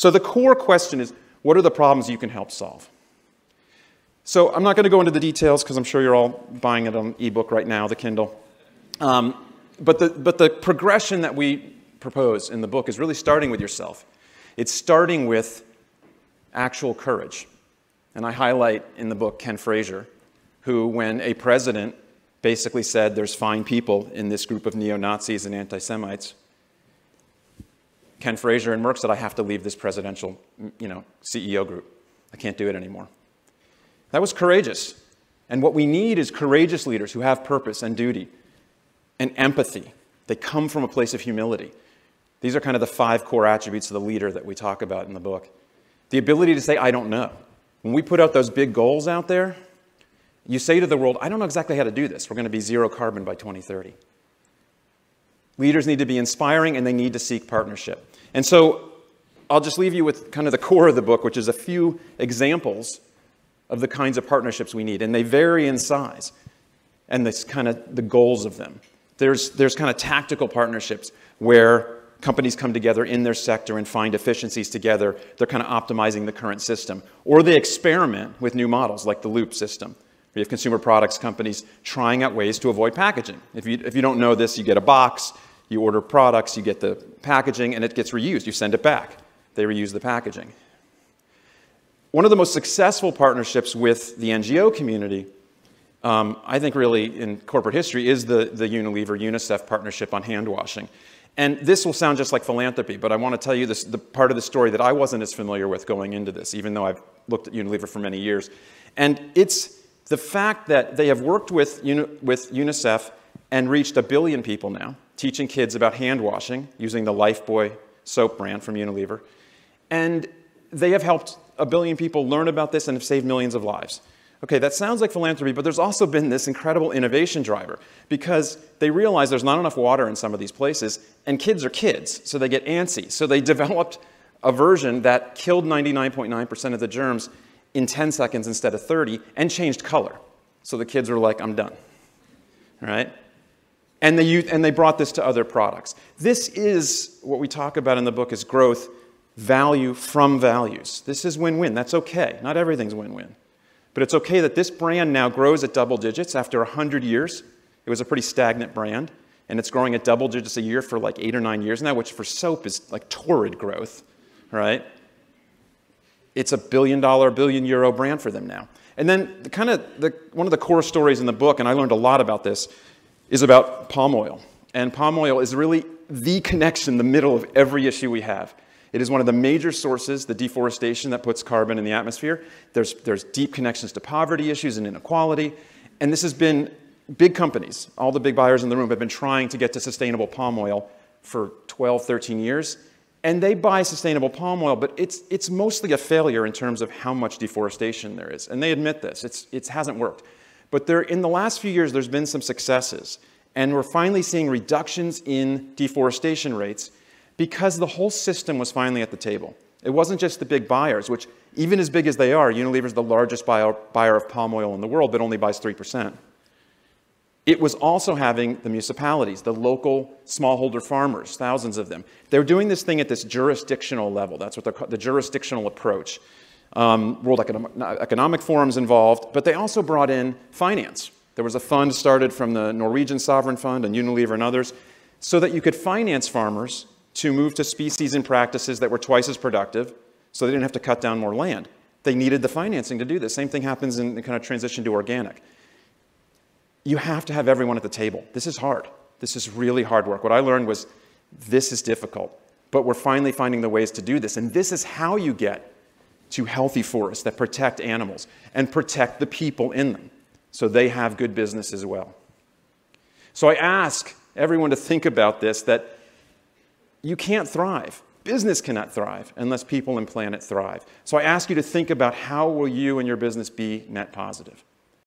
So the core question is, what are the problems you can help solve? So I'm not going to go into the details because I'm sure you're all buying it on ebook right now, the Kindle. But the progression that we propose in the book is really starting with yourself. It's starting with actual courage. And I highlight in the book Ken Frazier, who, when a president basically said there's fine people in this group of neo-Nazis and anti-Semites, Ken Frazier and Merck said, I have to leave this presidential, CEO group. I can't do it anymore. That was courageous. And what we need is courageous leaders who have purpose and duty and empathy. They come from a place of humility. These are kind of the 5 core attributes of the leader that we talk about in the book. The ability to say, I don't know. When we put out those big goals out there, you say to the world, I don't know exactly how to do this. We're going to be 0 carbon by 2030. Leaders need to be inspiring, and they need to seek partnership. And so I'll just leave you with kind of the core of the book, which is a few examples of the kinds of partnerships we need. And they vary in size and this kind of the goals of them. There's kind of tactical partnerships where companies come together in their sector and find efficiencies together. They're kind of optimizing the current system. Or they experiment with new models like the loop system. We have consumer products companies trying out ways to avoid packaging. If you don't know this, you get a box, you order products, you get the packaging, and it gets reused. You send it back. They reuse the packaging. One of the most successful partnerships with the NGO community, I think really in corporate history, is the Unilever Unicef partnership on hand washing. And this will sound just like philanthropy, but I want to tell you the part of the story that I wasn't as familiar with going into this, even though I've looked at Unilever for many years. And it's the fact that they have worked with UNICEF and reached 1 billion people now, teaching kids about hand washing using the Lifebuoy soap brand from Unilever. And they have helped 1 billion people learn about this and have saved millions of lives. Okay, that sounds like philanthropy, but there's also been this incredible innovation driver because they realize there's not enough water in some of these places, and kids are kids, so they get antsy. So they developed a version that killed 99.9% of the germs in 10 seconds instead of 30 and changed color. So the kids were like, I'm done, right? And they brought this to other products. This is what we talk about in the book is growth, value from values. This is win-win. That's okay. Not everything's win-win. But it's okay that this brand now grows at double digits after 100 years. It was a pretty stagnant brand, and it's growing at double digits a year for like 8 or 9 years now, which for soap is like torrid growth, right? It's a $1 billion euro brand for them now. And then one of the core stories in the book, and I learned a lot about this, is about palm oil. And palm oil is really the connection in the middle of every issue we have. It is one of the major sources, the deforestation that puts carbon in the atmosphere. There's deep connections to poverty issues and inequality. And this has been big companies, all the big buyers in the room have been trying to get to sustainable palm oil for 12, 13 years. And they buy sustainable palm oil, but it's mostly a failure in terms of how much deforestation there is. And they admit this. It hasn't worked. But in the last few years, there's been some successes. And we're finally seeing reductions in deforestation rates because the whole system was finally at the table. It wasn't just the big buyers, which even as big as they are, Unilever is the largest buyer of palm oil in the world, but only buys 3%. It was also having the municipalities, the local smallholder farmers, thousands of them. They're doing this thing at this jurisdictional level. That's what they're called, the jurisdictional approach. World Economic Forum's involved, but they also brought in finance. There was a fund started from the Norwegian Sovereign Fund and Unilever and others so that you could finance farmers to move to species and practices that were twice as productive so they didn't have to cut down more land. They needed the financing to do this. Same thing happens in the kind of transition to organic. You have to have everyone at the table. This is hard. This is really hard work. What I learned was this is difficult, but we're finally finding the ways to do this. And this is how you get to healthy forests that protect animals and protect the people in them so they have good business as well. So I ask everyone to think about this, that you can't thrive. Business cannot thrive unless people and planet thrive. So I ask you to think about how will you and your business be net positive.